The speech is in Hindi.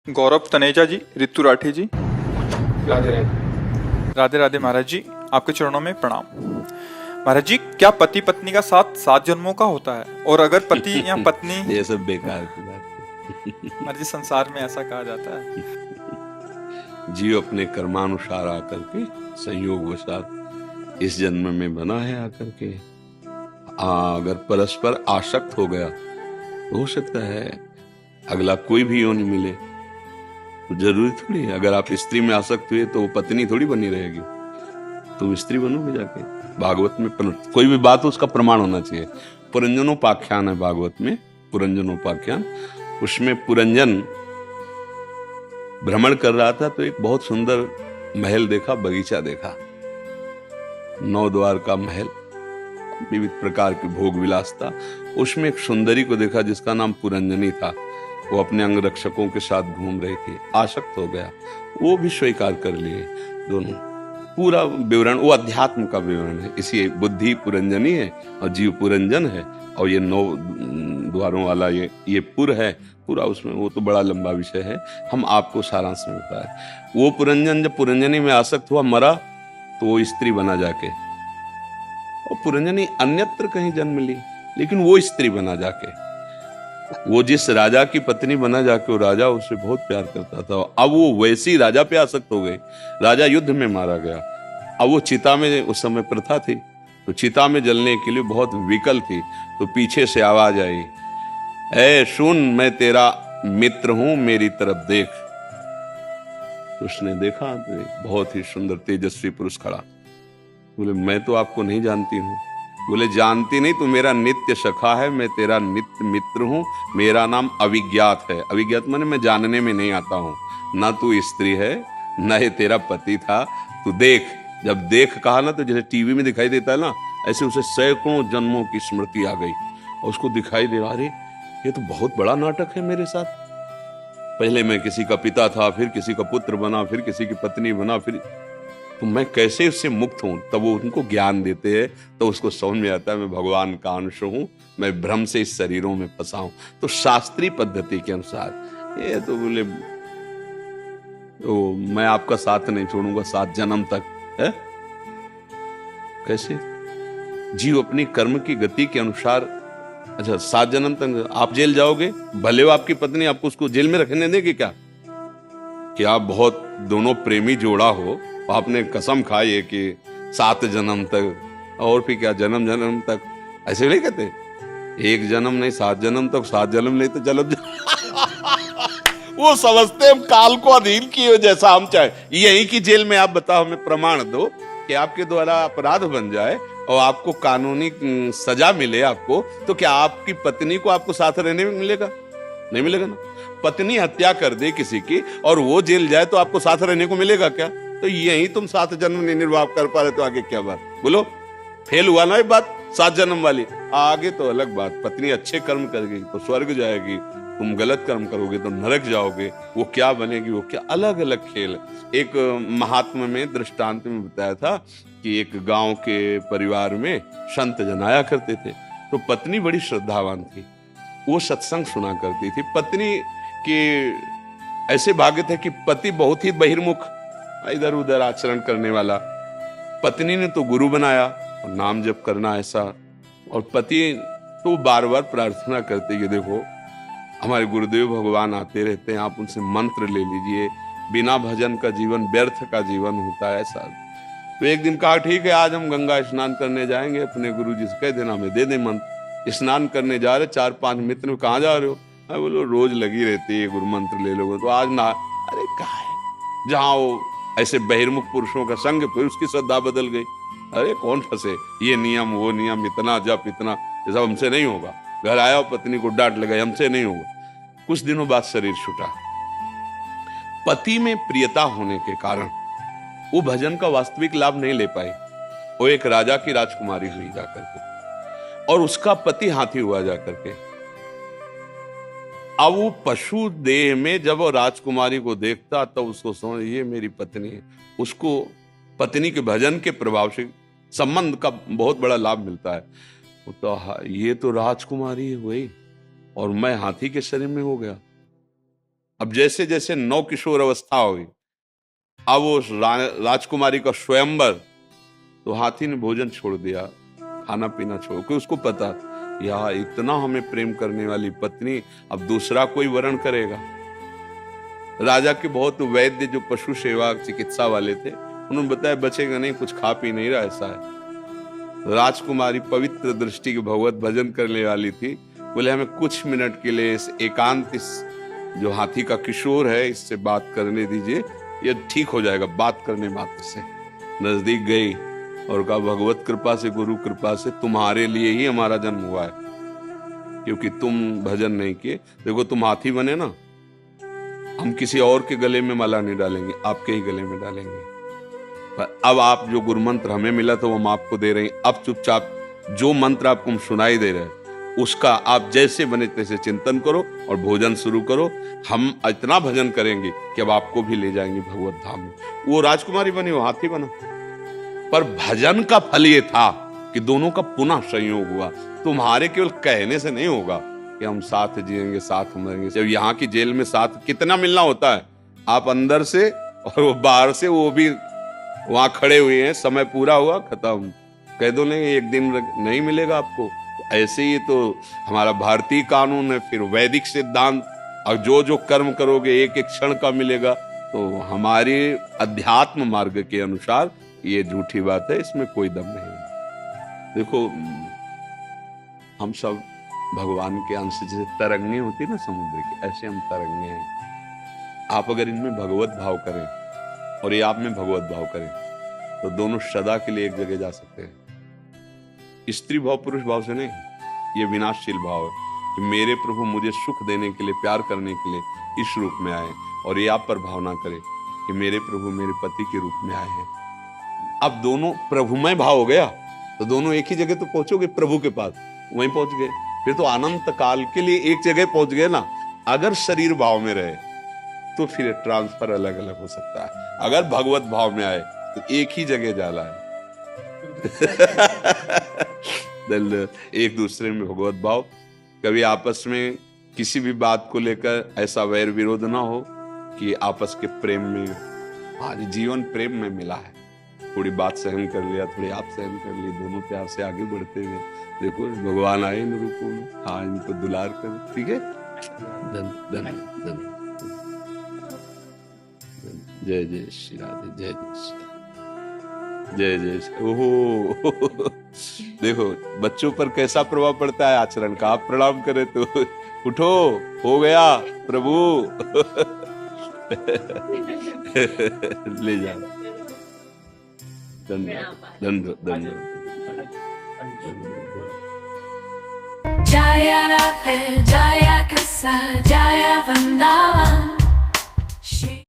गौरव तनेजा जी, रितु राठी जी। राधे राधे। राधे राधे महाराज जी, आपके चरणों में प्रणाम। महाराज जी, क्या पति पत्नी का साथ 7 जन्मों का होता है? और अगर पति या पत्नी ये सब बेकार की बात है। महाराज जी, संसार में ऐसा कहा जाता है। जीव अपने कर्मानुसार आकर के संयोग वशात इस जन्म में बना है आकर के। अगर परस्पर आसक्त हो गया तो हो सकता है अगला कोई भी योनि मिले। तो जरूरी थोड़ी है अगर आप स्त्री में आसक्त हुए तो पत्नी थोड़ी बनी रहेगी, तुम स्त्री बनोगे जाके। भागवत में कोई भी बात हो उसका प्रमाण होना चाहिए। पुरंजनोपाख्यान है भागवत में, पुरंजनोपाख्यान। उसमें पुरंजन भ्रमण कर रहा था तो एक बहुत सुंदर महल देखा, बगीचा देखा, 9 द्वार का महल, विविध प्रकार के भोग विलास था। उसमें एक सुंदरी को देखा जिसका नाम पुरंजनी था। वो अपने अंगरक्षकों के साथ घूम रही थी, आसक्त हो गया। वो भी स्वीकार कर लिए दोनों। पूरा विवरण वो अध्यात्म का विवरण है। इसी बुद्धि पुरंजनी है और जीव पुरंजन है, और ये 9 द्वारों वाला ये पुर है पूरा। उसमें वो तो बड़ा लंबा विषय है, हम आपको सारांश में बताए। वो पुरंजन जब पुरंजनी में आसक्त हुआ, मरा, तो वो स्त्री बना जाके। और पुरंजनी अन्यत्र कहीं जन्म ली, लेकिन वो स्त्री बना जाके। वो जिस राजा की पत्नी बना जाके, वो राजा उससे बहुत प्यार करता था। अब वो वैसी राजा पे आसक्त हो गई। राजा युद्ध में मारा गया। अब वो चिता में, उस समय प्रथा थी, तो चिता में जलने के लिए बहुत विकल थी। तो पीछे से आवाज आई, ऐ सुन, मैं तेरा मित्र हूं, मेरी तरफ देख। तो उसने देखा तो एक बहुत ही सुंदर तेजस्वी पुरुष खड़ा। बोले, मैं तो आपको नहीं जानती हूँ। बोले, जानती नहीं, तो मेरा नित्य सखा है, मैं तेरा नित्य मित्र हूं, मेरा नाम अविज्ञात है। अविज्ञात माने मैं जानने में नहीं आता हूं। ना तू स्त्री है, ना ये तेरा पति था, तू देख। जब देख कहा ना, तो जैसे टीवी में दिखाई देता है ना, ऐसे उसे सैकड़ों जन्मों की स्मृति आ गई। और उसको दिखाई दे रहा, अरे ये तो बहुत बड़ा नाटक है मेरे साथ। पहले मैं किसी का पिता था, फिर किसी का पुत्र बना, फिर किसी की पत्नी बना, फिर तो मैं कैसे उससे मुक्त हूं। तब वो उनको ज्ञान देते हैं, तो उसको समझ में आता है मैं भगवान का अंश हूं, मैं भ्रम से इस शरीरों में फंसा हूं। तो शास्त्रीय पद्धति के अनुसार ये तो बोले, तो मैं आपका साथ नहीं छोड़ूंगा 7 जन्म तक है। कैसे? जीव अपनी कर्म की गति के अनुसार, अच्छा 7 जन्म तक आप जेल जाओगे, भले हो आपकी पत्नी, आपको उसको जेल में रखने देगी क्या? कि आप बहुत दोनों प्रेमी जोड़ा हो, आपने कसम खाई है कि 7 जन्म तक, और फिर क्या जन्म जन्म तक, ऐसे नहीं कहते? 1 जन्म नहीं, 7 जन्म तक, 7 जन्म नहीं तो चलो। वो समझते हम काल को अधीन किए जैसा हम चाहे। यही की जेल में आप बताओ, हमें प्रमाण दो कि आपके द्वारा अपराध बन जाए और आपको कानूनी सजा मिले आपको, तो क्या आपकी पत्नी को आपको साथ रहने में मिलेगा? नहीं मिलेगा ना। पत्नी हत्या कर दे किसी की और वो जेल जाए तो आपको साथ रहने को मिलेगा क्या? तो यही तुम 7 जन्म नहीं निर्वाह कर पा रहे, तो आगे क्या बात? बोलो, फेल हुआ ना ये बात 7 जन्म वाली। आगे तो अलग बात, पत्नी अच्छे कर्म करेगी तो स्वर्ग जाएगी, तुम गलत कर्म करोगे तो नरक जाओगे। वो क्या बनेगी, वो क्या, अलग अलग खेल। एक महात्मा में दृष्टांत में बताया था कि एक गांव के परिवार में संत जन आया करते थे। तो पत्नी बड़ी श्रद्धावान थी, वो सत्संग सुना करती थी। पत्नी के ऐसे भाग्य थे कि पति बहुत ही बहिर्मुख, इधर उधर आचरण करने वाला। पत्नी ने तो गुरु बनाया और नाम जप करना ऐसा, और पति तो बार बार प्रार्थना करते कि देखो हमारे गुरुदेव भगवान आते रहते हैं, आप उनसे मंत्र ले लीजिए, बिना भजन का जीवन व्यर्थ का जीवन होता है ऐसा। तो एक दिन कहा, ठीक है आज हम गंगा स्नान करने जाएंगे, अपने गुरु जी से कह देना हमें दे दे मंत्र। स्नान करने जा रहे, 4-5 मित्र, कहाँ जा रहे हो? मैं बोलो रोज लगी रहती है गुरु मंत्र ले लोगे, तो आज ना। अरे कहा है, जहाँ वो ऐसे बहिर्मुख पुरुषों का संग, फिर उसकी श्रद्धा बदल गई। अरे कौन फंसे, ये नियम वो नियम, इतना जप इतना, ये सब हमसे नहीं होगा। घर आया और पत्नी को डांट लगाई, हमसे नहीं होगा। कुछ दिनों बाद शरीर छूटा। पति में प्रियता होने के कारण वो भजन का वास्तविक लाभ नहीं ले पाई। वो एक राजा की राजकुमारी हुई जाकर के, और उसका पति हाथी हुआ जाकर के। अब वो पशु देह में जब वो राजकुमारी को देखता, तब उसको समझ, ये मेरी पत्नी है। उसको पत्नी के भजन के प्रभाव से संबंध का बहुत बड़ा लाभ मिलता है। तो ये तो राजकुमारी हुई और मैं हाथी के शरीर में हो गया। अब जैसे जैसे नौ किशोर अवस्था हुई, अब वो राजकुमारी का स्वयंवर, तो हाथी ने भोजन छोड़ दिया, खाना पीना छोड़, क्योंकि उसको पता या इतना हमें प्रेम करने वाली पत्नी अब दूसरा कोई वरण करेगा। राजा के बहुत वैद्य जो पशु सेवा चिकित्सा वाले थे, उन्होंने बताया बचेगा नहीं, कुछ खा पी नहीं रहा, ऐसा है। राजकुमारी पवित्र दृष्टि के भगवत भजन करने वाली थी, बोले हमें कुछ मिनट के लिए इस एकांत, इस जो हाथी का किशोर है इससे बात करने दीजिए, ये ठीक हो जाएगा बात करने मात्र से। नजदीक गई और कहा भगवत कृपा से, गुरु कृपा से तुम्हारे लिए ही हमारा जन्म हुआ है, क्योंकि तुम भजन नहीं किए। देखो तुम हाथी बने ना, हम किसी और के गले में माला नहीं डालेंगे, आपके ही गले में डालेंगे। पर अब आप जो गुरु मंत्र हमें मिला था वो हम आपको दे रहे हैं। अब चुपचाप जो मंत्र आपको हम सुनाई दे रहे हैं उसका आप जैसे बने तैसे चिंतन करो और भोजन शुरू करो। हम इतना भजन करेंगे कि अब आपको भी ले जाएंगे भगवत धाम में। वो राजकुमारी बनी, वो हाथी बना। पर भजन का फल ये था कि दोनों का पुनः संयोग हुआ। तुम्हारे केवल कहने से नहीं होगा कि हम साथ जिएंगे, साथ मरेंगे। जब यहाँ की जेल में साथ कितना मिलना होता है, आप अंदर से और वो बाहर से, वो भी वहां खड़े हुए हैं, समय पूरा हुआ खत्म, कह दो नहीं एक दिन नहीं मिलेगा आपको। ऐसे ही तो हमारा भारतीय कानून है, फिर वैदिक सिद्धांत, और जो जो कर्म करोगे एक एक क्षण का मिलेगा। तो हमारे अध्यात्म मार्ग के अनुसार ये झूठी बात है, इसमें कोई दम नहीं। देखो हम सब भगवान के अंश, जैसे तरंगे होती ना समुद्र की, ऐसे हम तरंगे हैं। आप अगर इनमें भगवत भाव करें और ये आप में भगवत भाव करें तो दोनों सदा के लिए एक जगह जा सकते हैं। स्त्री भाव पुरुष भाव से नहीं, ये विनाशशील भाव है कि मेरे प्रभु मुझे सुख देने के लिए, प्यार करने के लिए इस रूप में आए, और ये आप पर भावना करे कि मेरे प्रभु मेरे पति के रूप में आए हैं। अब दोनों प्रभुमय भाव हो गया तो दोनों एक ही जगह तो पहुंचोगे, प्रभु के पास, वहीं पहुंच गए। फिर तो अनंत काल के लिए एक जगह पहुंच गए ना। अगर शरीर भाव में रहे तो फिर ट्रांसफर अलग अलग हो सकता है। अगर भगवत भाव में आए तो एक ही जगह जाला है। एक दूसरे में भगवत भाव, कभी आपस में किसी भी बात को लेकर ऐसा वैर विरोध ना हो कि आपस के प्रेम में, आज जीवन प्रेम में मिला है। थोड़ी बात सहन कर लिया, थोड़ी आप सहन कर ली, दोनों प्यार से आगे बढ़ते हुए देखो भगवान आए इन रूपों में। हाँ, इनको दुलार कर, ठीक है। धन धन धन। जय जय श्री राधे, जय जय श्री, जय जय। ओहो देखो बच्चों पर कैसा प्रभाव पड़ता है आचरण का। आप प्रणाम करें तो उठो, हो गया प्रभु। ले जा, धन्यवाद धन्यवाद धन्यवाद। जाया है जाया।